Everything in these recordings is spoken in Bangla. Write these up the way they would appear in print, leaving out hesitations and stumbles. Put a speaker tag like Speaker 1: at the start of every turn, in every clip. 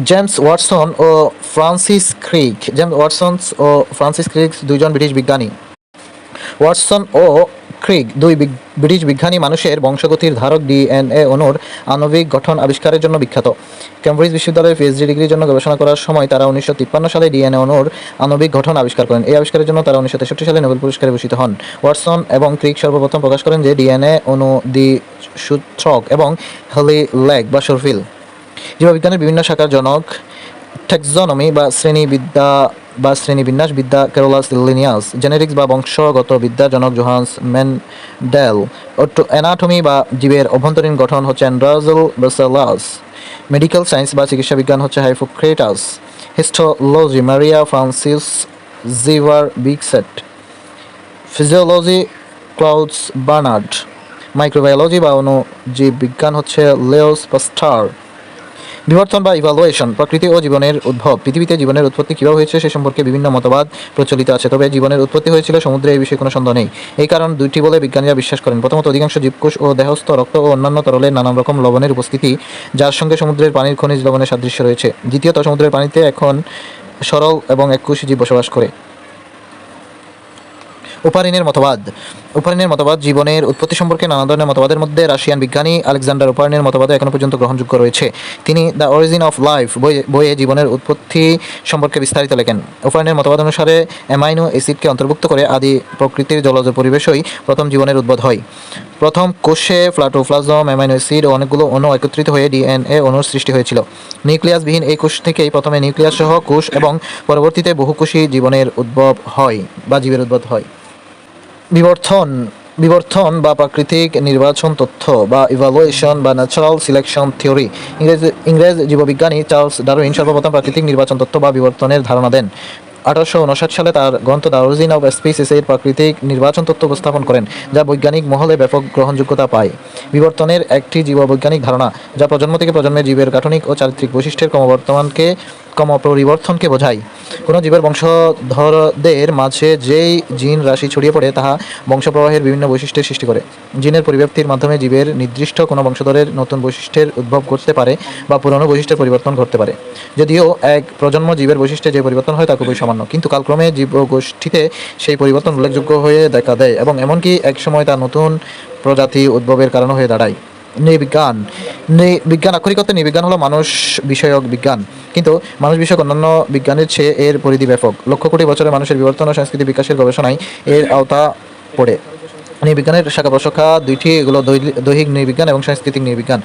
Speaker 1: জেমস ওয়াটসন ও ফ্রান্সিস ক্রিক দুইজন ব্রিটিশ বিজ্ঞানী। ওয়াটসন ও ক্রিক দুই ব্রিটিশ বিজ্ঞানী মানুষের বংশগতির ধারক ডিএনএ অণুর আণবিক গঠন আবিষ্কারের জন্য বিখ্যাত। কেমব্রিজ বিশ্ববিদ্যালয়ে পিএইচডি ডিগ্রির জন্য গবেষণা করার সময় তারা 1953 সালে ডিএনএ অণুর আণবিক গঠন আবিষ্কার করেন। এই আবিষ্কারের জন্য তারা 1963 সালে নোবেল পুরস্কারে ভূষিত হন। ওয়াটসন এবং ক্রিক সর্বপ্রথম প্রকাশ করেন যে ডিএনএ অণু দ্বিসূত্রক এবং হেলিলেগ বা সরফিল। জীববিজ্ঞানের বিভিন্ন শাখার জনক ট্যাক্সোনমি বা শ্রেণীবিন্যাসবিদ্যা ক্যারোলাস লিনিয়াস, জেনেটিক্স বা বংশগত বিদ্যার জনক জোহান্স মেন্ডেল, অ্যানাটমি বা জীবের অভ্যন্তরীণ গঠন হচ্ছে অ্যান্ড্রাজেল বেসেলাস, মেডিকেল সায়েন্স বা চিকিৎসা বিজ্ঞান হচ্ছে Hippocrates, histology Maria Francis Xavier Bichat, physiology Claude Bernard, microbiology বা অণুজীব বিজ্ঞান হচ্ছে লেওস পাস্টার। বিবর্তন বা ইভালুয়েশন, প্রকৃতি ও জীবনের উদ্ভব। পৃথিবীতে জীবনের উৎপত্তি কীভাবে হয়েছে সে সম্পর্কে বিভিন্ন মতবাদ প্রচলিত আছে, তবে জীবনের উৎপত্তি হয়েছিল সমুদ্রে এই বিষয়ে কোনো সন্দেহ নেই। এই কারণ দুইটি বলে বিজ্ঞানীরা বিশ্বাস করেন। প্রথমত, অধিকাংশ জীবকোষ ও দেহস্থ রক্ত ও অন্যান্য তরলের নানান রকম লবণের উপস্থিতি, যার সঙ্গে সমুদ্রের পানির খনিজ লবণের সাদৃশ্য রয়েছে। দ্বিতীয়ত, সমুদ্রের পানিতে এখন সরল এবং এককোষী জীব বসবাস করে। ওপারিনের মতবাদ জীবনের উৎপত্তি সম্পর্কে নানা ধরনের মতবাদের মধ্যে রাশিয়ান বিজ্ঞানী আলেকজান্ডার ওপারিনের মতবাদও এখনও পর্যন্ত গ্রহণযোগ্য রয়েছে। তিনি দ্য অরিজিন অফ লাইফ বইয়ে জীবনের উৎপত্তি সম্পর্কে বিস্তারিত লেখেন। ওপারিনের মতবাদ অনুসারে অ্যামাইনো অ্যাসিডকে অন্তর্ভুক্ত করে আদি প্রকৃতির জলজ পরিবেশই প্রথম জীবনের উদ্ভব হয়। প্রথম কোষে প্লাটোপ্লাজম, অ্যামাইনো অ্যাসিড ও অনেকগুলো অণু একত্রিত হয়ে ডিএনএ অণুর সৃষ্টি হয়েছিল। নিউক্লিয়াসবিহীন এই কোষ থেকেই প্রথমে নিউক্লিয়াস সহ কোষ এবং পরবর্তীতে বহুকোষী জীবের উদ্ভব হয়। বিবর্তন বা প্রাকৃতিক নির্বাচন তত্ত্ব বা ইভালুয়েশন বা ন্যাচারাল সিলেকশন থিওরি। ইংরেজ জীববিজ্ঞানী চার্লস ডারউইন সর্বপ্রথম প্রাকৃতিক নির্বাচন তত্ত্ব বা বিবর্তনের ধারণা দেন। 1859 সালে তার গ্রন্থ দ্য অরিজিন অফ স্পিসিস-এর প্রাকৃতিক নির্বাচন তত্ত্ব উপস্থাপন করেন, যা বৈজ্ঞানিক মহলে ব্যাপক গ্রহণযোগ্যতা পায়। বিবর্তনের একটি জীববৈজ্ঞানিক ধারণা, যা প্রজন্ম থেকে প্রজন্মে জীবের গাঠনিক ও চারিত্রিক বৈশিষ্ট্যের ক্রমপরিবর্তনকে বোঝায়। কোনো জীবের বংশধরদের মাঝে যেই জিন রাশি ছড়িয়ে পড়ে, তাহা বংশপ্রবাহের বিভিন্ন বৈশিষ্ট্যের সৃষ্টি করে। জিনের পরিব্যাপ্তির মাধ্যমে জীবের নির্দিষ্ট কোনো বংশধরের নতুন বৈশিষ্ট্যের উদ্ভব ঘটতে পারে বা পুরনো বৈশিষ্ট্যের পরিবর্তন ঘটতে পারে। যদিও এক প্রজন্ম জীবের বৈশিষ্ট্যে যে পরিবর্তন হয় তা খুবই সামান্য, কিন্তু কালক্রমে জীবগোষ্ঠীতে সেই পরিবর্তন উল্লেখযোগ্য হয়ে দেখা দেয় এবং এমনকি একসময় তা নতুন প্রজাতি উদ্ভবের কারণ হয়ে দাঁড়ায়। নৃবিজ্ঞান আক্ষরিক অর্থে নৃবিজ্ঞান হলো মানুষ বিষয়ক বিজ্ঞান, কিন্তু মানুষ বিষয়ক অন্যান্য বিজ্ঞানের চেয়ে এর পরিধি ব্যাপক। লক্ষ কোটি বছরে মানুষের বিবর্তন ও সংস্কৃতি বিকাশের গবেষণায় এর আওতা পড়ে। নৃবিজ্ঞানের শাখা প্রশাখা দুইটি, এগুলো দৈহিক নৃবিজ্ঞান এবং সাংস্কৃতিক নৃবিজ্ঞান।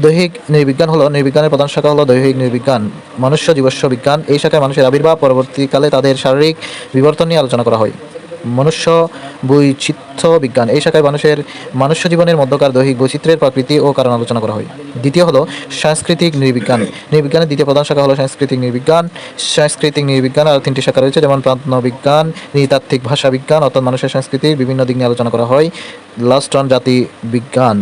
Speaker 1: দৈহিক নৃবিজ্ঞানের প্রধান শাখা হলো দৈহিক নৃবিজ্ঞান, মনুষ্য জীবস্ব বিজ্ঞান। এই শাখায় মানুষের আবির্ভাব, পরবর্তীকালে তাদের শারীরিক বিবর্তন নিয়ে আলোচনা করা হয়। মনুষ্য বৈচিত্র্য বিজ্ঞান, এই শাখায় মনুষ্য জীবনের মধ্যকার দৈহিক বৈচিত্র্যের প্রকৃতি ও কারণ আলোচনা করা হয়। দ্বিতীয় হলো সাংস্কৃতিক নৃবিজ্ঞান। নৃবিজ্ঞানের দ্বিতীয় প্রধান শাখা হলো সাংস্কৃতিক নৃবিজ্ঞান আর তিনটি শাখা রয়েছে, যেমন প্রান্তবিজ্ঞান, নৃতাত্ত্বিক ভাষা বিজ্ঞান, অর্থাৎ মানুষের সংস্কৃতির বিভিন্ন দিক নিয়ে আলোচনা করা হয়। লাস্ট অন জাতি বিজ্ঞান।